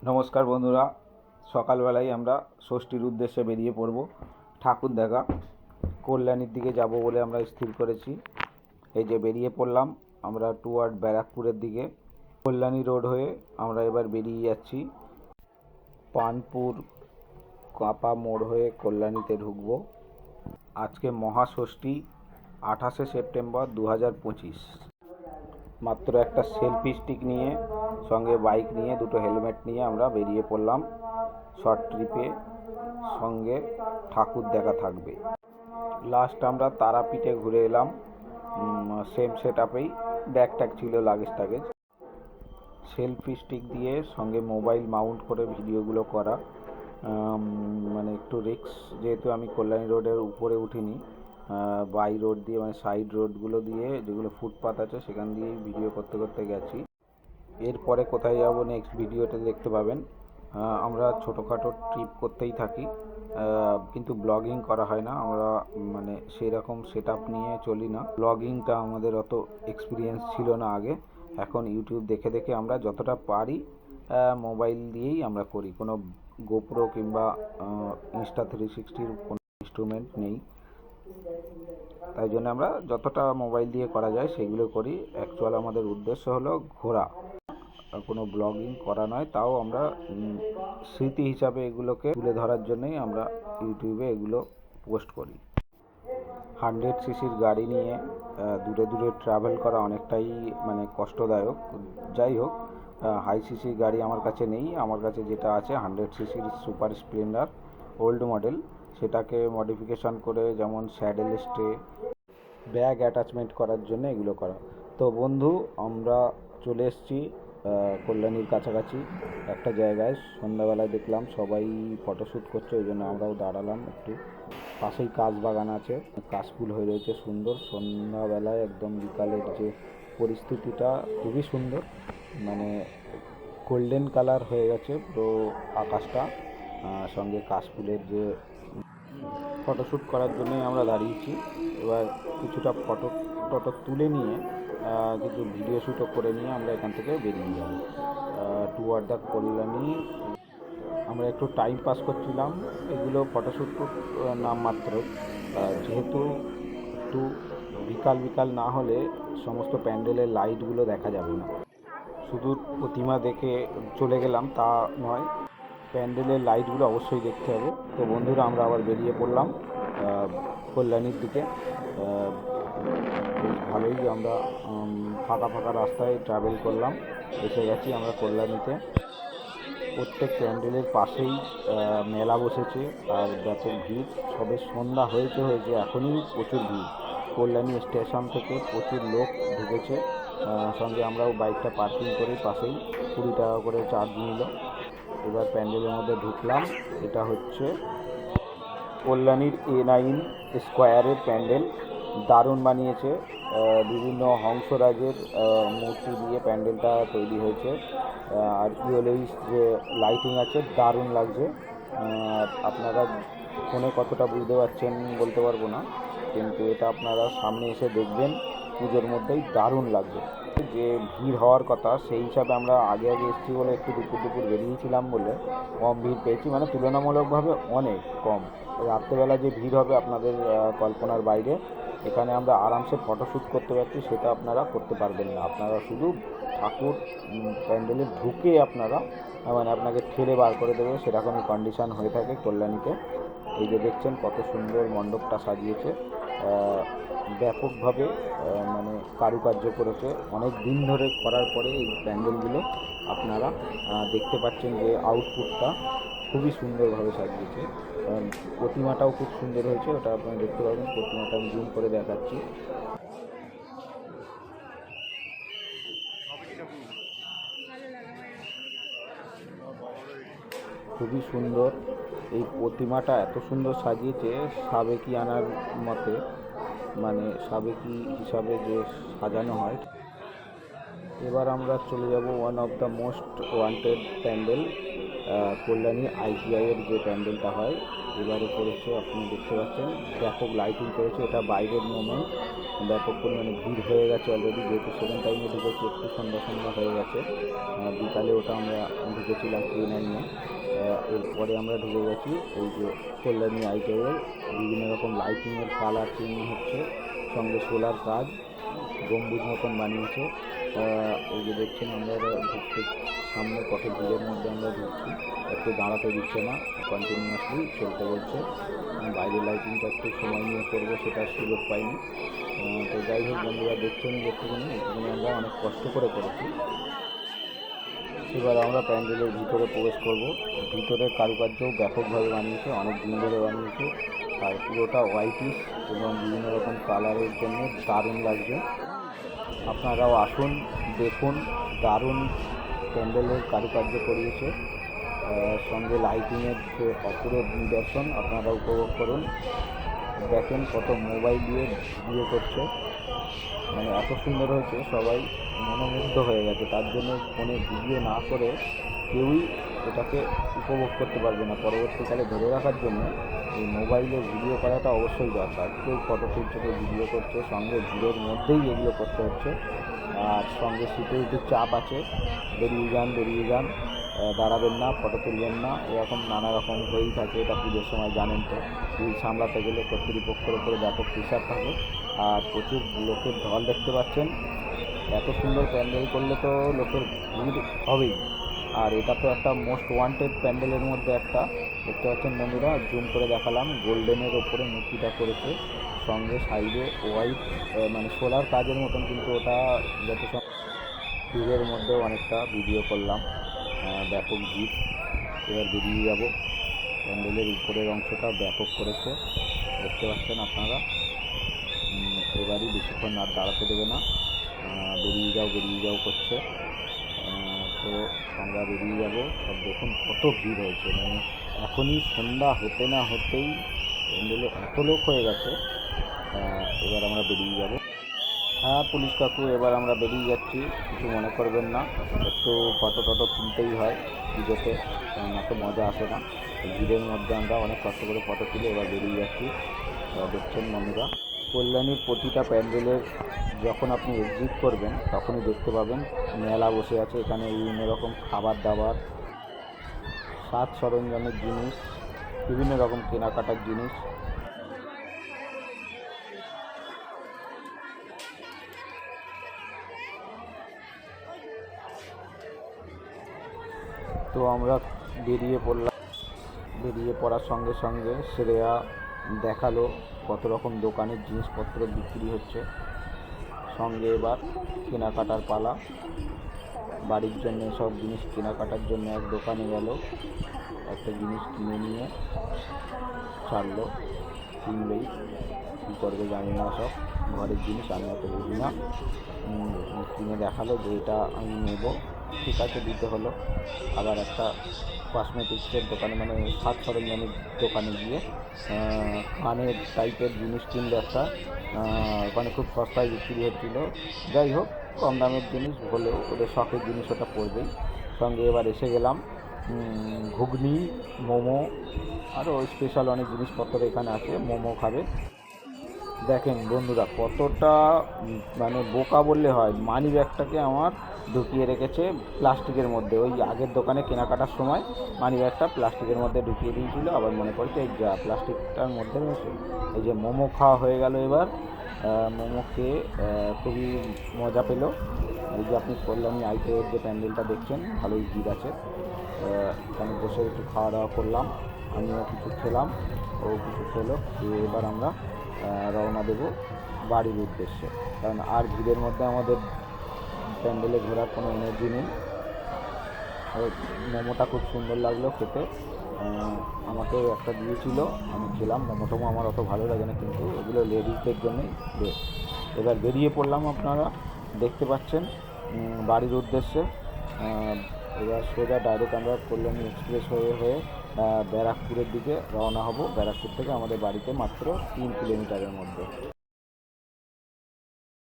নমস্কার বন্ধুরা, সকালবেলায় আমরা ষষ্ঠীর উদ্দেশ্যে বেরিয়ে পড়ব। ঠাকুর দেখা কল্যাণীর দিকে যাব বলে আমরা স্থির করেছি। এই যে বেরিয়ে পড়লাম আমরা টুয়ার্ড ব্যারাকপুরের দিকে। কল্যাণী রোড হয়ে আমরা এবার বেরিয়ে যাচ্ছি। পানপুর কাঁপা মোড় হয়ে কল্যাণীতে ঢুকবো। আজকে মহাষষ্ঠী, 28শে সেপ্টেম্বর 2025। মাত্র একটা সেলফি স্টিক নিয়ে, সঙ্গে বাইক নিয়ে, দুটো হেলমেট নিয়ে আমরা বেরিয়ে পড়লাম শর্ট ট্রিপে। সঙ্গে ঠাকুর দেখা থাকবে। লাস্ট আমরা তারাপীঠে ঘুরে এলাম, সেম সেট আপেই। ব্যাগ ট্যাগ ছিল, লাগেজ টাগেজ। সেলফি স্টিক দিয়ে সঙ্গে মোবাইল মাউন্ট করে ভিডিওগুলো করা মানে একটু রিস্ক, যেহেতু আমি কল্যাণী রোডের উপরে উঠিনি, বাই রোড দিয়ে মানে সাইড রোডগুলো দিয়ে যেগুলো ফুটপাথ আছে সেখান দিয়ে ভিডিও করতে করতে গেছি। এরপরে কোথায় যাব নেক্সট ভিডিওতে দেখতে পাবেন। আমরা ছোটোখাটো ট্রিপ করতেই থাকি, কিন্তু ব্লগিং করা হয় না। আমরা মানে সেই রকম সেট আপ নিয়ে চলি না। ব্লগিংটা আমাদের অত এক্সপিরিয়েন্স ছিল না আগে। এখন ইউটিউব দেখে দেখে আমরা যতটা পারি মোবাইল দিয়েই আমরা করি। কোনো গোপ্রো কিংবা Insta360 কোনো ইনস্ট্রুমেন্ট নেই, তাই জন্য আমরা যতটা মোবাইল দিয়ে করা যায় সেগুলো করি। অ্যাকচুয়াল আমাদের উদ্দেশ্য হলো ঘোরা, কোনো ব্লগিং করা নয়। তাও আমরা স্মৃতি হিসাবে এগুলোকে তুলে ধরার জন্যই আমরা ইউটিউবে এগুলো পোস্ট করি। 100 সিসির গাড়ি নিয়ে দূরে দূরে ট্রাভেল করা অনেকটাই মানে কষ্টদায়ক। যাই হোক, হাই সিসির গাড়ি আমার কাছে নেই। আমার কাছে যেটা আছে 100 সিসির সুপার স্প্লেন্ডার ওল্ড মডেল, সেটাকে মডিফিকেশান করে, যেমন স্যাডেল স্টে, ব্যাগ অ্যাটাচমেন্ট করার জন্য এগুলো করা। তো বন্ধু, আমরা চলে এসেছি কল্যাণীর কাছাকাছি একটা জায়গায়। সন্ধ্যাবেলায় দেখলাম সবাই ফটোশ্যুট করছে, ওই জন্য আমরাও দাঁড়ালাম একটু। পাশেই কাশ বাগান আছে, কাশফুল হয়ে রয়েছে সুন্দর। সন্ধ্যাবেলায় একদম বিকালের যে পরিস্থিতিটা খুবই সুন্দর, মানে গোল্ডেন কালার হয়ে গেছে পুরো আকাশটা। সঙ্গে কাশফুলের যে ফটোশ্যুট করার জন্যই আমরা দাঁড়িয়েছি। এবার কিছুটা ফটো টটো তুলে নিয়ে কিছু ভিডিও শ্যুটও করে নিয়ে আমরা এখান থেকে বেরিয়ে যাব টুয়ার্ড দ্য কল্যাণী। আমরা একটু টাইম পাস করছিলাম, এগুলো ফটোশ্যুট নামমাত্র। যেহেতু একটু বিকাল বিকাল না হলে সমস্ত প্যান্ডেলের লাইটগুলো দেখা যাবে না। শুধু প্রতিমা দেখে চলে গেলাম তা নয়, প্যান্ডেলের লাইটগুলো অবশ্যই দেখতে হবে। তো বন্ধুরা, আমরা আবার বেরিয়ে পড়লাম কল্যাণীর দিকে। বেশ ভালোই আমরা ফাঁকা ফাঁকা রাস্তায় ট্রাভেল করলাম, এসে গেছি আমরা কল্যাণীতে। প্রত্যেক প্যান্ডেলের পাশেই মেলা বসেছে আর ব্যাপক ভিড়। সবে সন্ধ্যা হয়েছে, এখনই প্রচুর ভিড়। কল্যাণী স্টেশন থেকে প্রচুর লোক ঢুকেছে। সঙ্গে আমরাও বাইকটা পার্কিং করে পাশেই 20 টাকা করে চার্জ নিল। এবার প্যান্ডেলের মধ্যে ঢুকলাম। এটা হচ্ছে কল্যাণীর A9 স্কোয়ারের প্যান্ডেল। দারুণ বানিয়েছে, বিভিন্ন হংসরাজের মূর্তি দিয়ে প্যান্ডেলটা তৈরি হয়েছে। আর ইউএলইডির যে লাইটিং আছে দারুণ লাগছে। আপনারা ফোনে কতটা বুঝতে পারছেন বলতে পারবো না, কিন্তু এটা আপনারা সামনে এসে দেখবেন, পুজোর মধ্যেই দারুণ লাগবে। যে ভিড় হওয়ার কথা সেই হিসাবে আমরা আগে আগে এসেছি বলে একটু দুপুর দুপুর বেরিয়েছিলাম বলে কম ভিড় পেয়েছি, মানে তুলনামূলকভাবে অনেক কম। রাত্রেবেলা যে ভিড় হবে আপনাদের কল্পনার বাইরে। এখানে আমরা আরামসে ফটোশ্যুট করতে পারছি, সেটা আপনারা করতে পারবেন না। আপনারা শুধু ঠাকুর প্যান্ডেলে ঢুকে আপনারা মানে আপনাকে ঠেলে বার করে দেবে, সেরকমই কন্ডিশান হয়ে থাকে কল্যাণীতে। এই যে দেখছেন কত সুন্দর মণ্ডপটা সাজিয়েছে, ব্যাপকভাবে মানে কারুকার্য করেছে। অনেক দিন ধরে করার পরে এই প্যান্ডেলগুলো আপনারা দেখতে পাচ্ছেন যে আউটপুটটা খুবই সুন্দরভাবে সাজিয়েছে। প্রতিমাটাও খুব সুন্দর হয়েছে, ওটা আপনারা দেখতে পাবেন। প্রতিমাটা আমি জুম করে দেখাচ্ছি। খুবই সুন্দর এই প্রতিমাটা, এত সুন্দর সাজিয়েছে সাবেকিয়ানার মতে, মানে সাবেকি হিসাবে যে সাজানো হয়। এবার আমরা চলে যাব one of the most wanted pandal, Kalyani ITIয়ের যে প্যান্ডেলটা হয়। এবারে করেছে, আপনি দেখতে পাচ্ছেন ব্যাপক লাইটিং করেছে। এটা বাইরের মোমেন্ট, ব্যাপক পরিমাণে ভিড় হয়ে গেছে অলরেডি, যেহেতু সেকেন্ড টাইমে ঢুকেছি, একটু সন্ধ্যা সন্ধ্যা হয়ে গেছে। বিকালে ওটা আমরা ঢুকেছিলাম K9 নিয়ে। এরপরে আমরা ঢুকে গেছি এই যে কল্যাণী আইটিআইয়ের বিভিন্ন রকম লাইটিংয়ের কালার চেঞ্জ হচ্ছে, সঙ্গে সোলার কাজ, গম্বুজ মতন বানিয়েছে। এই যে দেখছেন আমরা ঢুকতে সামনে কত ভিড়ের মধ্যে আমরা ঢুকছি, একটু দাঁড়াতে দিচ্ছে না, কন্টিনিউয়াসলি চলতে বলছে। বাইরের লাইটিংটা একটু সময় নিয়ে করবো, সেটার সুযোগ পাইনি। তো যাই হোক বন্ধুরা, দেখছেন যেটুকুনি আমরা অনেক কষ্ট করে করেছি। এবার আমরা প্যান্ডেলের ভিতরে প্রবেশ করব। ভিতরের কারুকার্যও ব্যাপকভাবে বানিয়েছে, অনেক দিন ধরে বানিয়েছে, আর পুরোটা হোয়াইটিশ এবং বিভিন্ন রকম কালারের জন্য দারুণ লাগছে। আপনারাও আসুন, দেখুন, দারুণ প্যান্ডেলের কারুকার্য করিয়েছে, সঙ্গে লাইটিংয়ের যে অপূর্ব নিদর্শন আপনারা উপভোগ করুন। দেখেন কত মোবাইল দিয়ে ভিডিও করছে, মানে এত সুন্দর হয়েছে, সবাই মনোমুগ্ধ হয়ে গেছে। তার জন্য ফোনে ভিডিও না করে কেউই এটাকে উপভোগ করতে পারবে না। পরবর্তীকালে ধরে রাখার জন্য এই মোবাইলে ভিডিও করাটা অবশ্যই দরকার। কেউ ফটো তুলছে, কেউ ভিডিও করছে, সঙ্গে ভিড়ের মধ্যেই এগুলো করতে হচ্ছে। আর সঙ্গে সিকিউরিটির চাপ আছে, বেরিয়ে যান, দাঁড়াবেন না, ফটো তুলবেন না, এরকম নানা রকম হয়েই থাকে। এটা পুজোর সময় জানেন তো, ভিড় সামলাতে গেলে কর্তৃপক্ষের উপরে ব্যাপক প্রেশার থাকে। আর প্রচুর লোকের ঢল দেখতে পাচ্ছেন। এত সুন্দর প্যান্ডেল করলে তো লোকের ভিড় হবেই। আর এটা তো একটা মোস্ট ওয়ান্টেড প্যান্ডেলের মধ্যে একটা, দেখতে পাচ্ছেন বন্ধুরা, জুম করে দেখালাম। গোল্ডেনের ওপরে মূর্তিটা করেছে, সঙ্গে সাইডে হোয়াইট মানে সোলার কাজের মতন, কিন্তু ওটা যত ভিড়ের মধ্যেও অনেকটা ভিডিও করলাম। ব্যাপক ভিড়। এবার বেরিয়ে যাব। প্যান্ডেলের উপরের অংশটা ব্যাপক করেছে, দেখতে পাচ্ছেন আপনারা। এবারই বেশিক্ষণ আর দাঁড়াতে দেবে না, বেরিয়ে যাও করছে। তো আমরা বেরিয়ে যাব। সব দেখুন কত ভিড় হয়েছে, মানে এখনই সন্ধ্যা হতে না হতেই প্যান্ডেলে এত লোক হয়ে গেছে। এবার আমরা বেরিয়ে যাব। হ্যাঁ পুলিশ কাকু, এবার আমরা বেরিয়ে যাচ্ছি, কিছু মনে করবেন না, একটু ফটো টটো তুলতেই হয় পুজোতে, না তো মজা আসে না। ভিড়ের মধ্যে আমরা অনেক কষ্ট করে ফটো তুলে এবার বেরিয়ে যাচ্ছি। দেখছেন বন্ধুরা, কল্যাণীর প্রতিটা প্যান্ডেলের যখন আপনি এক্সিট করবেন তখনই দেখতে পাবেন মেলা বসে আছে। এখানে বিভিন্ন রকম খাবার দাবার, সাজ সরঞ্জামের জিনিস, বিভিন্ন রকম কেনাকাটার জিনিস। তো আমরা বেরিয়ে পড়ার সঙ্গে সঙ্গে শ্রেয়া দেখালো কত রকম দোকানের জিনিসপত্র বিক্রি হচ্ছে। সঙ্গে এবার কেনাকাটার পালা। বাড়ির জন্য সব জিনিস কেনাকাটার জন্য এক দোকানে গেল, একটা জিনিস কিনে নিয়ে ছাড়লো। কিনবেই, কী করবে জানি না, সব ঘরের জিনিস, আমি অত বুঝি না। কিনে দেখালো যে এটা আমি নেব, ঠিক আছে, দিতে হলো। আবার একটা কসমেটিক্সের দোকানে, মানে সাজ সরঞ্জামের দোকানে গিয়ে কানের টাইপের জিনিস কিনলো একটা, ওখানে খুব সস্তায় বিক্রি হচ্ছিল। যাই হোক, কম দামের জিনিস হলেও ওদের শখের জিনিস ওটা পড়বেই। সঙ্গে এবার এসে গেলাম ঘুগনি, মোমো, আরও স্পেশাল অনেক জিনিসপত্র এখানে আছে। মোমো খাবে। দেখেন বন্ধুরা কতটা মানে বোকা বললে হয়, মানি ব্যাগটাকে আমার ঢুকিয়ে রেখেছে প্লাস্টিকের মধ্যে। ওই আগের দোকানে কেনাকাটার সময় মানি ব্যাগটা প্লাস্টিকের মধ্যে ঢুকিয়ে দিয়েছিল, আবার মনে পড়ছে এই যা প্লাস্টিকটার মধ্যে এই যে মোমো খাওয়া হয়ে গেল। এবার মোমো খেয়ে খুবই মজা পেল। এই যে আপনি কল্যাণী আইটিআইয়ের যে প্যান্ডেলটা দেখছেন, ভালোই ভিড় আছে। এখানে বসে একটু খাওয়া দাওয়া করলাম, আমিও কিছু খেলাম, ও কিছু খেলো। এবার আমরা রওনা দেব বাড়ির উদ্দেশ্যে, কারণ আর ভিড়ের মধ্যে আমাদের প্যান্ডেলে ঘোরার কোনো এনার্জি নেই। মোমোটা খুব সুন্দর লাগলো খেতে, আমাকে একটা দিয়েছিল, আমি খেলাম। মোমো আমার অত ভালো লাগে না, কিন্তু এগুলো লেডিসদের জন্যই বেস্ট। এবার বেরিয়ে পড়লাম, আপনারা দেখতে পাচ্ছেন, বাড়ির উদ্দেশ্যে। এবার সোজা ডাইরেক্ট আমরা কল্যাণী এক্সপ্রেস হয়ে ব্যারাকপুরের দিকে রওনা হব। ব্যারাকপুর থেকে আমাদের বাড়িতে মাত্র 3 কিলোমিটারের মধ্যে।